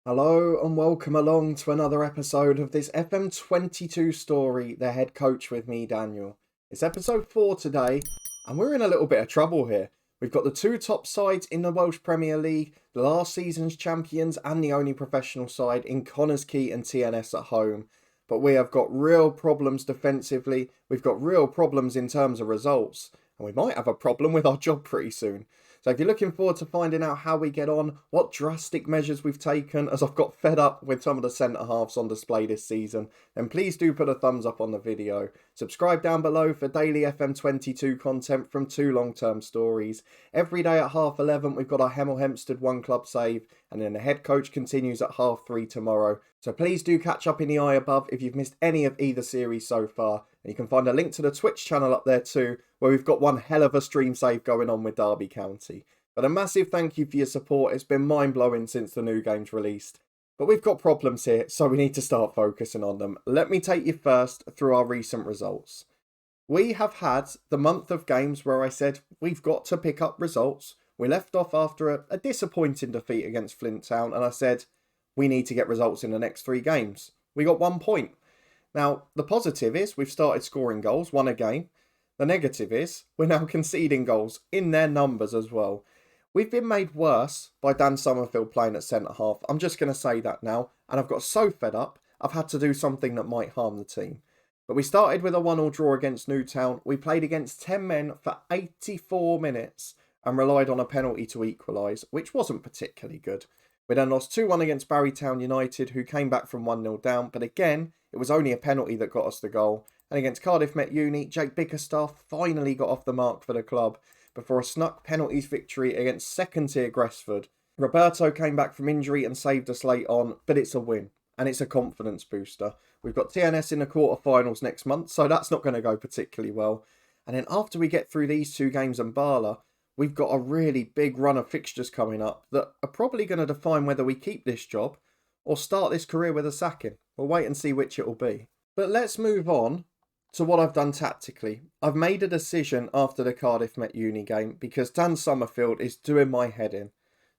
Hello and welcome along to another episode of this FM22 story, The Head Coach with me, Daniel. It's episode 4 today, and we're in a little bit of trouble here. We've got the two top sides in the Welsh Premier League, the last season's champions and the only professional side in Connah's Quay and TNS at home. But we have got real problems defensively, we've got real problems in terms of results, and we might have a problem with our job pretty soon. So if you're looking forward to finding out how we get on, what drastic measures we've taken, as I've got fed up with some of the centre-halves on display this season, then please do put a thumbs up on the video. Subscribe down below for daily FM22 content from two long-term stories. Every day at 11:30 we've got our Hemel Hempstead one club save, and then the head coach continues at 3:30 tomorrow. So please do catch up in the eye above if you've missed any of either series so far. And you can find a link to the Twitch channel up there too, where we've got one hell of a stream save going on with Derby County. But a massive thank you for your support. It's been mind-blowing since the new game's released. But we've got problems here, so we need to start focusing on them. Let me take you first through our recent results. We have had the month of games where I said we've got to pick up results. We left off after a disappointing defeat against Flint Town, and I said we need to get results in the next 3 games. We got 1 point. Now, the positive is we've started scoring goals, won a game. The negative is we're now conceding goals in their numbers as well. We've been made worse by Dan Summerfield playing at centre-half. I'm just going to say that now. And I've got so fed up, I've had to do something that might harm the team. But we started with a 1-1 draw against Newtown. We played against 10 men for 84 minutes and relied on a penalty to equalise, which wasn't particularly good. We then lost 2-1 against Barrytown United, who came back from 1-0 down. But again, it was only a penalty that got us the goal. And against Cardiff Met Uni, Jake Bickerstaff finally got off the mark for the club before a snuck penalties victory against second-tier Gresford. Roberto came back from injury and saved us late on, but it's a win, and it's a confidence booster. We've got TNS in the quarterfinals next month, so that's not going to go particularly well. And then after we get through these 2 games in Bala, we've got a really big run of fixtures coming up that are probably going to define whether we keep this job or start this career with a sacking. We'll wait and see which it will be. But let's move on to what I've done tactically. I've made a decision after the Cardiff Met Uni game because Dan Summerfield is doing my head in.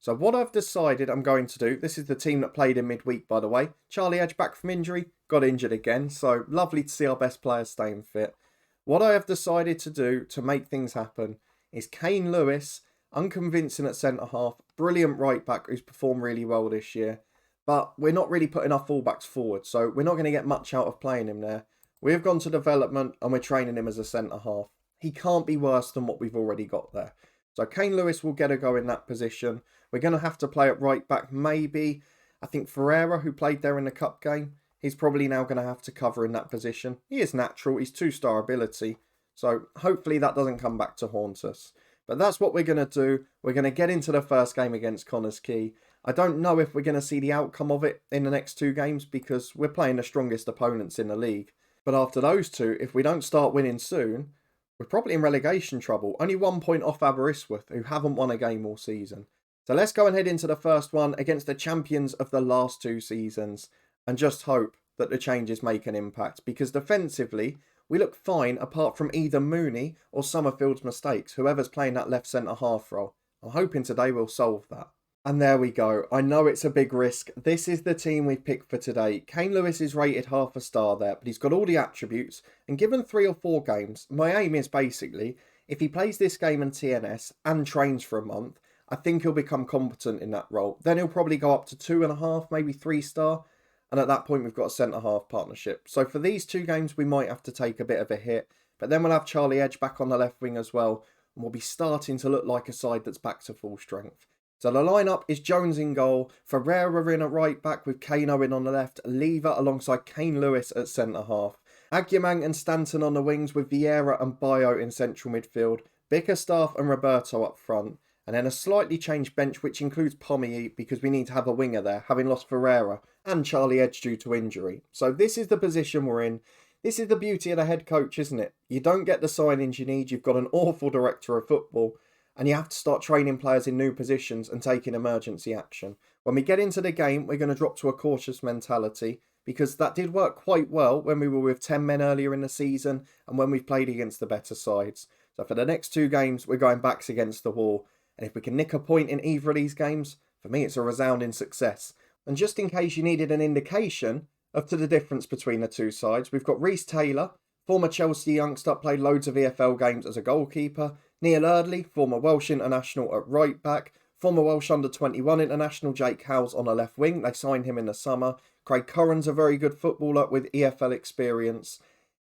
So what I've decided I'm going to do, this is the team that played in midweek by the way. Charlie Edge back from injury, got injured again, so lovely to see our best players staying fit. What I have decided to do to make things happen is Kane Lewis, unconvincing at centre-half, brilliant right-back who's performed really well this year. But we're not really putting our fullbacks forward, so we're not going to get much out of playing him there. We have gone to development and we're training him as a centre-half. He can't be worse than what we've already got there. So Kane Lewis will get a go in that position. We're going to have to play at right-back maybe. I think Ferreira, who played there in the cup game, he's probably now going to have to cover in that position. He is natural, he's 2-star ability. So hopefully that doesn't come back to haunt us. But that's what we're going to do. We're going to get into the first game against Connah's Quay. I don't know if we're going to see the outcome of it in the next 2 games because we're playing the strongest opponents in the league. But after those 2, if we don't start winning soon, we're probably in relegation trouble. Only 1 point off Aberystwyth, who haven't won a game all season. So let's go and head into the first one against the champions of the last 2 seasons and just hope that the changes make an impact because defensively, we look fine apart from either Mooney or Summerfield's mistakes, whoever's playing that left centre-half role. I'm hoping today we'll solve that. And there we go. I know it's a big risk. This is the team we've picked for today. Kane Lewis is rated 0.5 star there, but he's got all the attributes. And given 3 or 4 games, my aim is basically, if he plays this game in TNS and trains for a month, I think he'll become competent in that role. Then he'll probably go up to 2.5, maybe 3 star. And at that point, we've got a centre-half partnership. So for these 2 games, we might have to take a bit of a hit. But then we'll have Charlie Edge back on the left wing as well. And we'll be starting to look like a side that's back to full strength. So the lineup is Jones in goal, Ferreira in at right back with Kane Owen on the left, Lever alongside Kane Lewis at centre-half. Agyemang and Stanton on the wings with Vieira and Bayo in central midfield, Bickerstaff and Roberto up front. And then a slightly changed bench which includes Pommy because we need to have a winger there, having lost Ferreira and Charlie Edge due to injury. So this is the position we're in. This is the beauty of the head coach, isn't it? You don't get the signings you need, you've got an awful director of football, and you have to start training players in new positions and taking emergency action. When we get into the game, we're going to drop to a cautious mentality because that did work quite well when we were with 10 men earlier in the season and when we've played against the better sides. So for the next 2 games, we're going backs against the wall. And if we can nick a point in either of these games, for me it's a resounding success. And just in case you needed an indication of the difference between the two sides, we've got Reece Taylor, former Chelsea youngster, played loads of EFL games as a goalkeeper. Neil Eardley, former Welsh international at right back. Former Welsh under-21 international Jake Howes on a left wing. They signed him in the summer. Craig Curran's a very good footballer with EFL experience.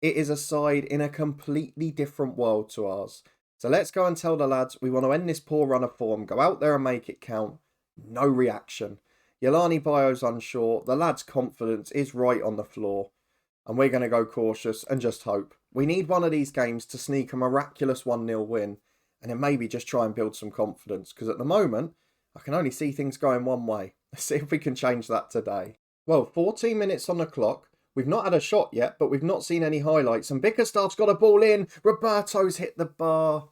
It is a side in a completely different world to ours. So let's go and tell the lads we want to end this poor run of form. Go out there and make it count. No reaction. Yelani Bio's unsure. The lad's confidence is right on the floor. And we're going to go cautious and just hope. We need one of these games to sneak a miraculous 1-0 win. And then maybe just try and build some confidence. Because at the moment, I can only see things going one way. Let's see if we can change that today. Well, 14 minutes on the clock. We've not had a shot yet, but we've not seen any highlights. And Bickerstaff's got a ball in. Roberto's hit the bar.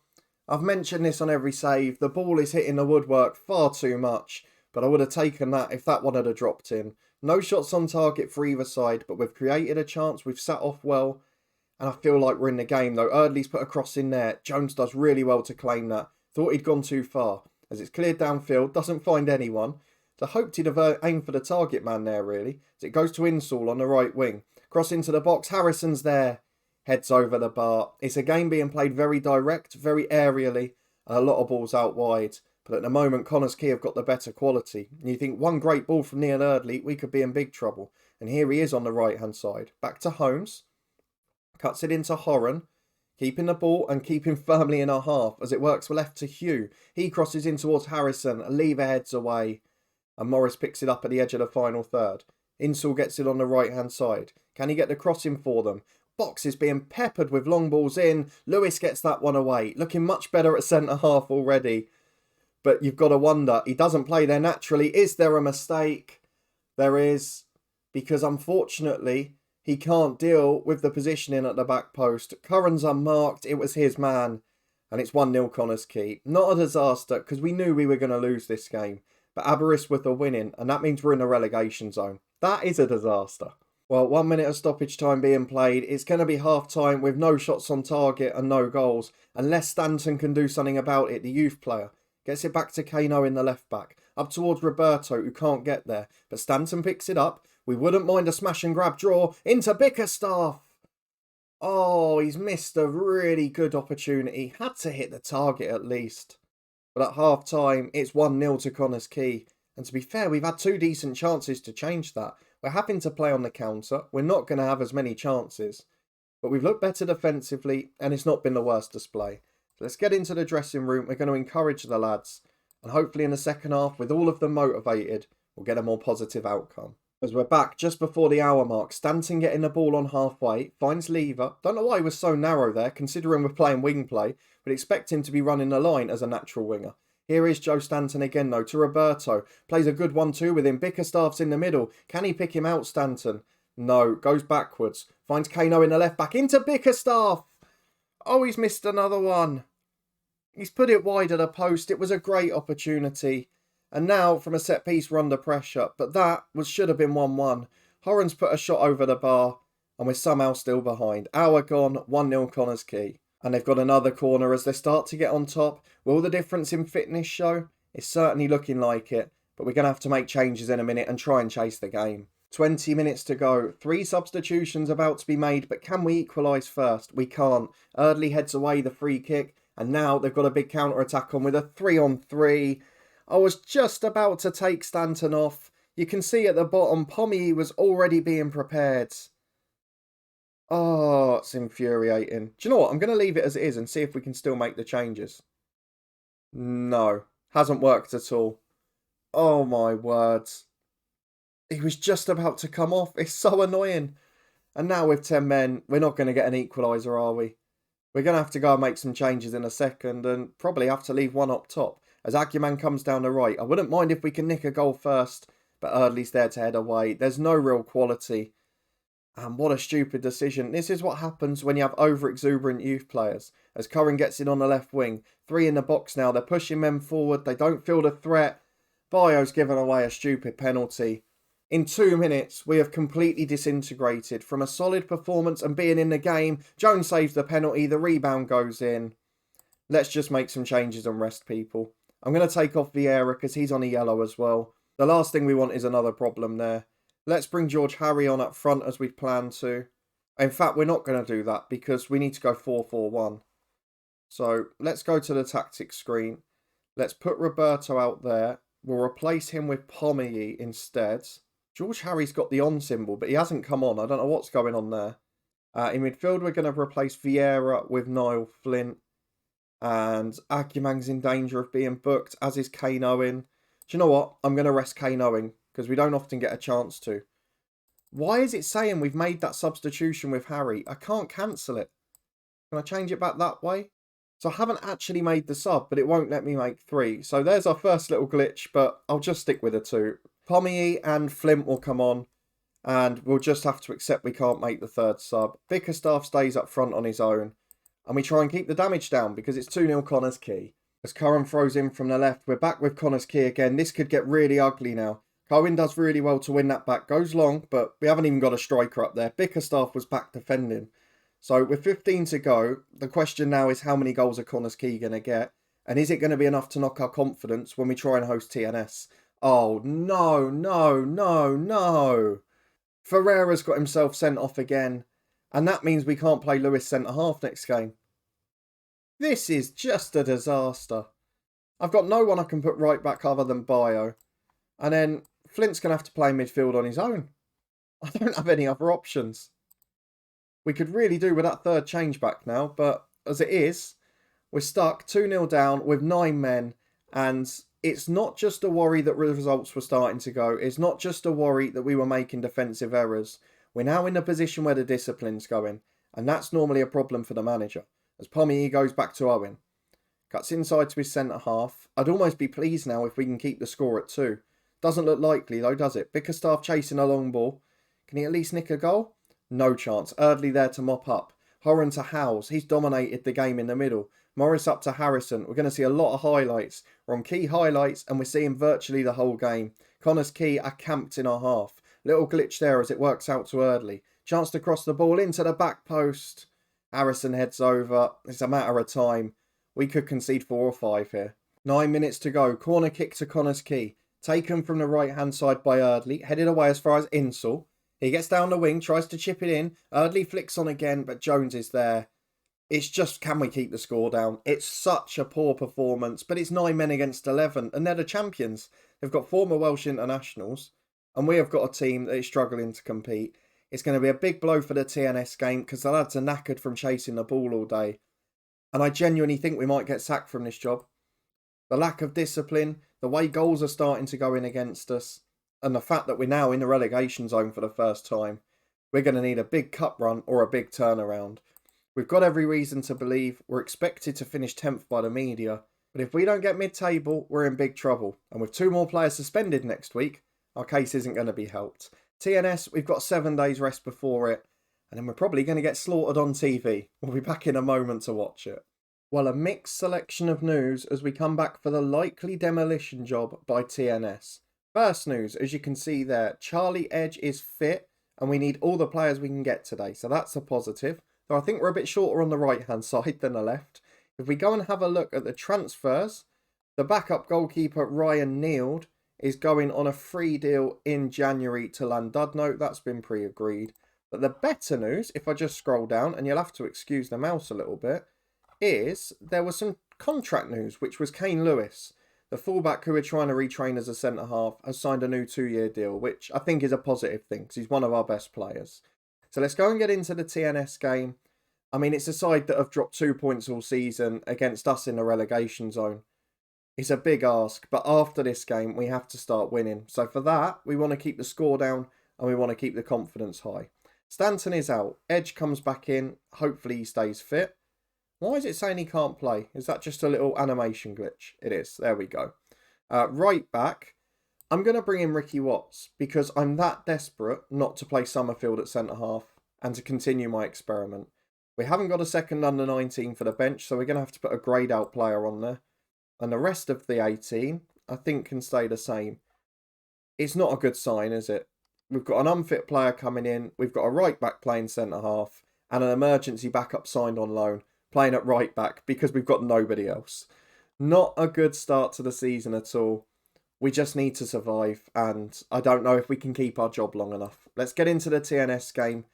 I've mentioned this on every save. The ball is hitting the woodwork far too much. But I would have taken that if that one had dropped in. No shots on target for either side, but we've created a chance. We've sat off well. And I feel like we're in the game, though. Eardley's put a cross in there. Jones does really well to claim that. Thought he'd gone too far. As it's cleared downfield, doesn't find anyone. So hoped he'd have aimed for the target man there, really. As it goes to Insall on the right wing. Cross into the box. Harrison's there. Heads over the bar. It's a game being played very direct, very aerially. And a lot of balls out wide. But at the moment, Connah's Quay have got the better quality. And you think one great ball from Neil Eardley, we could be in big trouble. And here he is on the right-hand side. Back to Holmes. Cuts it into Horan, keeping the ball and keeping firmly in our half as it works left to Hugh. He crosses in towards Harrison, Lever heads away, and Morris picks it up at the edge of the final third. Insall gets it on the right-hand side. Can he get the crossing for them? Box is being peppered with long balls in. Lewis gets that one away, looking much better at centre-half already. But you've got to wonder, he doesn't play there naturally. Is there a mistake? There is, because unfortunately he can't deal with the positioning at the back post. Curran's unmarked. It was his man. And it's 1-0 Connah's Quay. Not a disaster, because we knew we were going to lose this game. But Aberystwyth are winning, and that means we're in the relegation zone. That is a disaster. Well, 1 minute of stoppage time being played. It's going to be half-time with no shots on target and no goals. Unless Stanton can do something about it, the youth player. Gets it back to Kano in the left back. Up towards Roberto, who can't get there. But Stanton picks it up. We wouldn't mind a smash and grab draw into Bickerstaff. Oh, he's missed a really good opportunity. Had to hit the target at least. But at half time, it's 1-0 to Connah's Quay. And to be fair, we've had two decent chances to change that. We're having to play on the counter. We're not going to have as many chances. But we've looked better defensively, and it's not been the worst display. So let's get into the dressing room. We're going to encourage the lads. And hopefully in the second half, with all of them motivated, we'll get a more positive outcome. As we're back just before the hour mark, Stanton getting the ball on halfway, finds Lever. Don't know why he was so narrow there, considering we're playing wing play, but expect him to be running the line as a natural winger. Here is Joe Stanton again though, to Roberto. Plays a good 1-2 with him. Bickerstaff's in the middle. Can he pick him out, Stanton? No, goes backwards. Finds Kano in the left back, into Bickerstaff. Oh, he's missed another one. He's put it wide at a post. It was a great opportunity. And now, from a set piece, we're under pressure. But that should have been 1-1. Horan's put a shot over the bar. And we're somehow still behind. Hour gone, 1-0 Connah's Quay. And they've got another corner as they start to get on top. Will the difference in fitness show? It's certainly looking like it. But we're going to have to make changes in a minute and try and chase the game. 20 minutes to go. 3 substitutions about to be made. But can we equalise first? We can't. Eardley heads away the free kick. And now they've got a big counter-attack on with a 3-on-3. I was just about to take Stanton off. You can see at the bottom, Pommy was already being prepared. Oh, it's infuriating. Do you know what? I'm going to leave it as it is and see if we can still make the changes. No, hasn't worked at all. Oh my words. He was just about to come off. It's so annoying. And now with 10 men, we're not going to get an equaliser, are we? We're going to have to go and make some changes in a second and probably have to leave one up top. As Aguiman comes down the right, I wouldn't mind if we can nick a goal first, but Eardley's there to head away. There's no real quality. And what a stupid decision. This is what happens when you have over-exuberant youth players. As Curran gets it on the left wing. 3 in the box now. They're pushing men forward. They don't feel the threat. Bio's given away a stupid penalty. In 2 minutes, we have completely disintegrated. From a solid performance and being in the game, Jones saves the penalty. The rebound goes in. Let's just make some changes and rest people. I'm going to take off Vieira because he's on a yellow as well. The last thing we want is another problem there. Let's bring George Harry on up front as we've planned to. In fact, we're not going to do that because we need to go 4-4-1. So let's go to the tactics screen. Let's put Roberto out there. We'll replace him with Pommy instead. George Harry's got the on symbol, but he hasn't come on. I don't know what's going on there. In midfield, we're going to replace Vieira with Niall Flint. And Agyemang's in danger of being booked, as is Kane Owen. Do you know what? I'm going to rest Kane Owen because we don't often get a chance to. Why is it saying we've made that substitution with Harry? I can't cancel it. Can I change it back that way? So I haven't actually made the sub, but it won't let me make 3. So there's our first little glitch, but I'll just stick with the 2. Pommy and Flint will come on, and we'll just have to accept we can't make the 3rd sub. Bickerstaff stays up front on his own, and we try and keep the damage down because it's 2-0 Connah's Quay. As Curran throws in from the left, we're back with Connah's Quay again. This could get really ugly now. Cohen does really well to win that back. Goes long, but we haven't even got a striker up there. Bickerstaff was back defending. So with 15 to go, the question now is how many goals are Connah's Quay going to get? And is it going to be enough to knock our confidence when we try and host TNS? Oh, no, no, no, no. Ferreira's got himself sent off again. And that means we can't play Lewis centre-half next game. This is just a disaster. I've got no one I can put right back other than Bio. And then Flint's going to have to play midfield on his own. I don't have any other options. We could really do with that 3rd change back now, but as it is, we're stuck 2-0 down with 9 men, and it's not just a worry that results were starting to go, it's not just a worry that we were making defensive errors. We're now in a position where the discipline's going, and that's normally a problem for the manager, as Pommy goes back to Owen. Cuts inside to his centre-half. I'd almost be pleased now if we can keep the score at 2. Doesn't look likely though, does it? Bickerstaff chasing a long ball. Can he at least nick a goal? No chance. Eardley there to mop up. Horan to Howes. He's dominated the game in the middle. Morris up to Harrison. We're going to see a lot of highlights. We're on key highlights and we're seeing virtually the whole game. Connah's Quay are camped in our half. Little glitch there as it works out to Eardley. Chance to cross the ball into the back post. Harrison heads over. It's a matter of time. We could concede 4 or 5 here. 9 minutes to go. Corner kick to Connah's Quay. Taken from the right-hand side by Eardley. Headed away as far as Insel. He gets down the wing, tries to chip it in. Eardley flicks on again, but Jones is there. It's just, can we keep the score down? It's such a poor performance, but it's 9 men against 11, and they're the champions. They've got former Welsh internationals, and we have got a team that is struggling to compete. It's going to be a big blow for the TNS game, because the lads are knackered from chasing the ball all day. And I genuinely think we might get sacked from this job. The lack of discipline, the way goals are starting to go in against us, and the fact that we're now in the relegation zone for the first time, we're going to need a big cup run or a big turnaround. We've got every reason to believe we're expected to finish 10th by the media, but if we don't get mid-table, we're in big trouble. And with 2 more players suspended next week, our case isn't going to be helped. TNS, we've got 7 days rest before it, and then we're probably going to get slaughtered on TV. We'll be back in a moment to watch it. Well, a mixed selection of news as we come back for the likely demolition job by TNS. First news, as you can see there, Charlie Edge is fit and we need all the players we can get today. So that's a positive. Though I think we're a bit shorter on the right-hand side than the left. If we go and have a look at the transfers, the backup goalkeeper Ryan Neild is going on a free deal in January to Llandudno. That's been pre-agreed. But the better news, if I just scroll down, and you'll have to excuse the mouse a little bit, is there was some contract news, which was Kane Lewis. The fullback who we're trying to retrain as a centre-half has signed a new 2-year deal, which I think is a positive thing because he's one of our best players. So let's go and get into the TNS game. I mean, it's a side that have dropped 2 points all season against us in the relegation zone. It's a big ask, but after this game, we have to start winning. So for that, we want to keep the score down and we want to keep the confidence high. Stanton is out. Edge comes back in. Hopefully he stays fit. Why is it saying he can't play? Is that just a little animation glitch? It is. There we go. Right back. I'm going to bring in Ricky Watts because I'm that desperate not to play Summerfield at centre-half and to continue my experiment. We haven't got a second under 19 for the bench, so we're going to have to put a greyed out player on there. And the rest of the 18, I think, can stay the same. It's not a good sign, is it? We've got an unfit player coming in. We've got a right back playing centre-half and an emergency backup signed on loan, playing at right back because we've got nobody else. Not a good start to the season at all. We just need to survive, and I don't know if we can keep our job long enough. Let's get into the TNS game,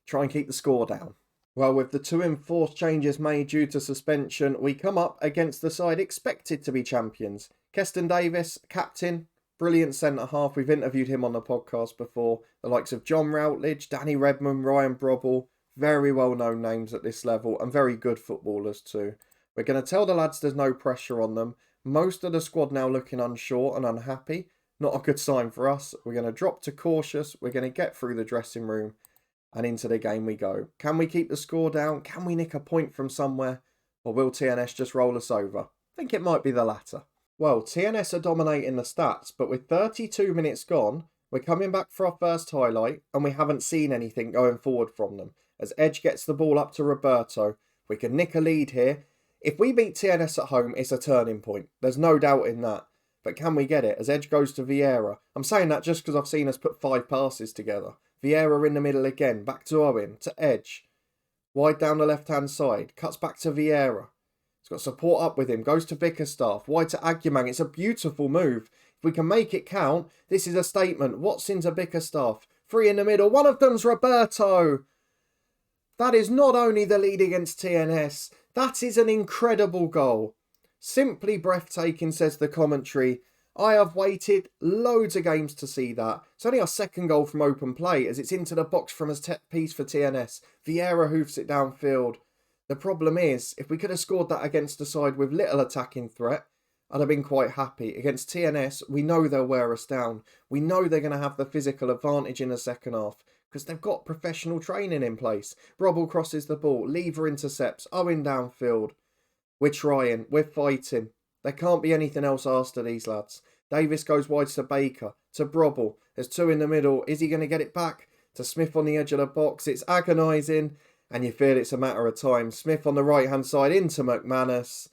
try and keep the score down. Well, with the 2 enforced changes made due to suspension, we come up against the side expected to be champions. Keston Davis, captain, brilliant centre-half. We've interviewed him on the podcast before. The likes of John Routledge, Danny Redmond, Ryan Brobble. Very well-known names at this level and very good footballers too. We're going to tell the lads there's no pressure on them. Most of the squad now looking unsure and unhappy. Not a good sign for us. We're going to drop to cautious. We're going to get through the dressing room. And into the game we go. Can we keep the score down? Can we nick a point from somewhere? Or will TNS just roll us over? I think it might be the latter. Well, TNS are dominating the stats, but with 32 minutes gone, we're coming back for our first highlight, and we haven't seen anything going forward from them. As Edge gets the ball up to Roberto, we can nick a lead here. If we beat TNS at home, it's a turning point. There's no doubt in that. But can we get it? As Edge goes to Vieira. I'm saying that just because I've seen us put 5 passes together. Vieira in the middle again, back to Owen, to Edge. Wide down the left-hand side, cuts back to Vieira. He's got support up with him, goes to Bickerstaff, wide to Aguiman. It's a beautiful move. If we can make it count, this is a statement. Watson to Bickerstaff, 3 in the middle. One of them's Roberto. That is not only the lead against TNS, that is an incredible goal. Simply breathtaking, says the commentary. I have waited loads of games to see that. It's only our second goal from open play as it's into the box from a set piece for TNS. Vieira hoofs it downfield. The problem is, if we could have scored that against a side with little attacking threat, I'd have been quite happy. Against TNS, we know they'll wear us down. We know they're going to have the physical advantage in the second half because they've got professional training in place. Brobble crosses the ball, Lever intercepts, Owen downfield. We're trying, we're fighting. There can't be anything else asked of these lads. Davis goes wide to Baker, to Brobble. There's 2 in the middle. Is he going to get it back? To Smith on the edge of the box. It's agonising. And you feel it's a matter of time. Smith on the right-hand side into McManus.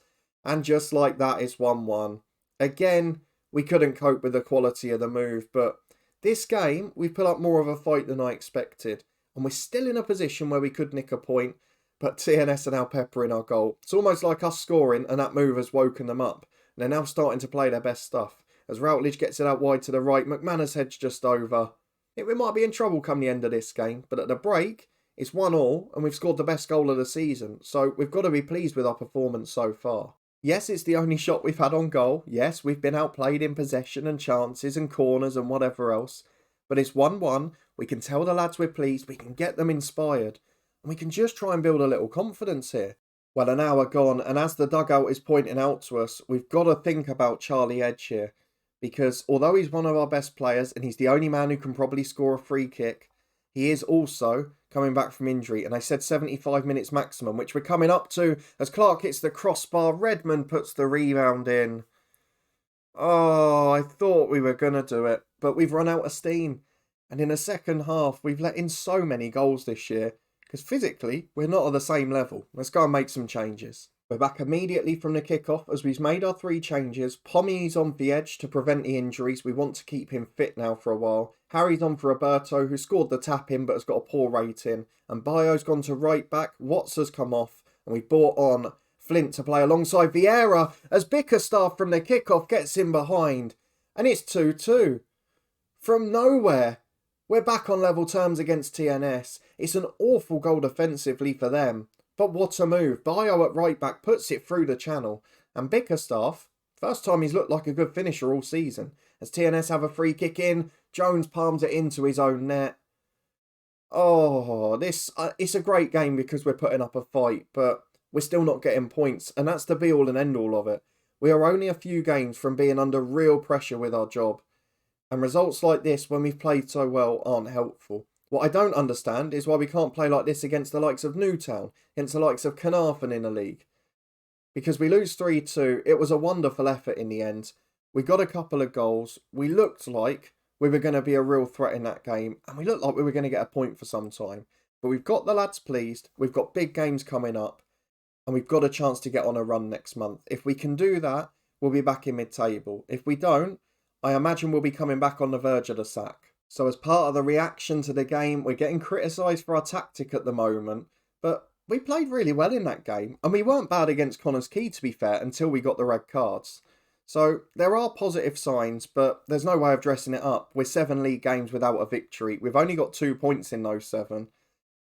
And just like that, it's 1-1. Again, we couldn't cope with the quality of the move. But this game, we've put up more of a fight than I expected. And we're still in a position where we could nick a point. But TNS are now peppering our goal. It's almost like us scoring and that move has woken them up. And they're now starting to play their best stuff. As Routledge gets it out wide to the right, McManus heads just over. We might be in trouble come the end of this game. But at the break, it's 1-1 and we've scored the best goal of the season. So we've got to be pleased with our performance so far. Yes, it's the only shot we've had on goal. Yes, we've been outplayed in possession and chances and corners and whatever else. But it's 1-1. We can tell the lads we're pleased. We can get them inspired. And we can just try and build a little confidence here. Well, an hour gone, and as the dugout is pointing out to us, we've got to think about Charlie Edge here. Because although he's one of our best players, and he's the only man who can probably score a free kick, he is also coming back from injury. And I said 75 minutes maximum, which we're coming up to as Clark hits the crossbar. Redmond puts the rebound in. Oh, I thought we were going to do it, but we've run out of steam. And in the second half, we've let in so many goals this year. Because physically, we're not at the same level. Let's go and make some changes. We're back immediately from the kickoff as we've made our 3 changes. Pommy's on the edge to prevent the injuries. We want to keep him fit now for a while. Harry's on for Roberto, who scored the tap-in but has got a poor rating. And Bayo's gone to right back. Watts has come off. And we brought on Flint to play alongside Vieira as Bickerstaff from the kickoff gets in behind. And it's 2-2. From nowhere. We're back on level terms against TNS. It's an awful goal defensively for them. But what a move. Bayo at right back puts it through the channel. And Bickerstaff, first time he's looked like a good finisher all season. As TNS have a free kick in, Jones palms it into his own net. Oh, it's a great game because we're putting up a fight, but we're still not getting points. And that's the be-all and end-all of it. We are only a few games from being under real pressure with our job. And results like this, when we've played so well, aren't helpful. What I don't understand is why we can't play like this against the likes of Newtown, against the likes of Connah in the league. Because we lose 3-2, it was a wonderful effort in the end. We got a couple of goals. We looked like we were going to be a real threat in that game. And we looked like we were going to get a point for some time. But we've got the lads pleased. We've got big games coming up. And we've got a chance to get on a run next month. If we can do that, we'll be back in mid-table. If we don't, I imagine we'll be coming back on the verge of the sack. So as part of the reaction to the game, we're getting criticised for our tactic at the moment. But we played really well in that game. And we weren't bad against Connah's Quay, to be fair, until we got the red cards. So there are positive signs, but there's no way of dressing it up. We're 7 league games without a victory. We've only got 2 points in those 7.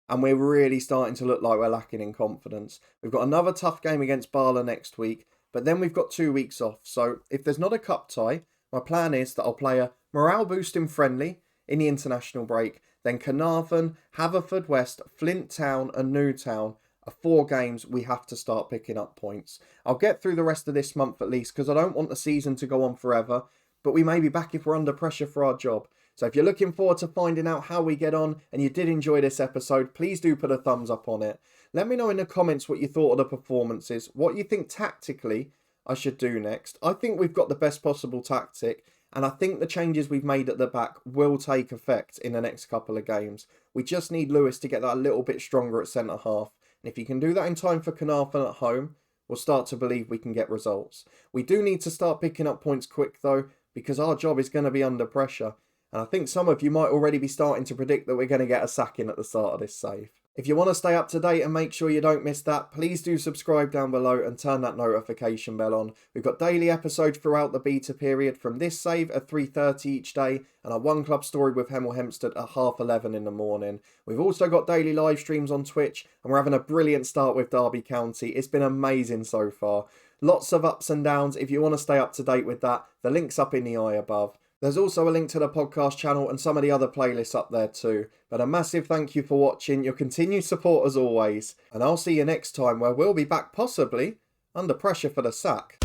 And we're really starting to look like we're lacking in confidence. We've got another tough game against Bala next week, but then we've got 2 weeks off. So if there's not a cup tie, my plan is that I'll play a morale boosting friendly in the international break, then Connah, Haverfordwest, Flint Town and Newtown are 4 games we have to start picking up points. I'll get through the rest of this month at least because I don't want the season to go on forever, but we may be back if we're under pressure for our job. So if you're looking forward to finding out how we get on and you did enjoy this episode, please do put a thumbs up on it. Let me know in the comments what you thought of the performances, what you think tactically I should do next. I think we've got the best possible tactic, and I think the changes we've made at the back will take effect in the next couple of games. We just need Lewis to get that a little bit stronger at centre half. And if he can do that in time for Connah at home, we'll start to believe we can get results. We do need to start picking up points quick though, because our job is going to be under pressure. And I think some of you might already be starting to predict that we're going to get a sack in at the start of this save. If you want to stay up to date and make sure you don't miss that, please do subscribe down below and turn that notification bell on. We've got daily episodes throughout the beta period from this save at 3:30 each day and our One Club story with Hemel Hempstead at 11:30 in the morning. We've also got daily live streams on Twitch and we're having a brilliant start with Derby County. It's been amazing so far. Lots of ups and downs. If you want to stay up to date with that, the link's up in the eye above. There's also a link to the podcast channel and some of the other playlists up there too. But a massive thank you for watching, your continued support as always. And I'll see you next time where we'll be back possibly under pressure for the sack.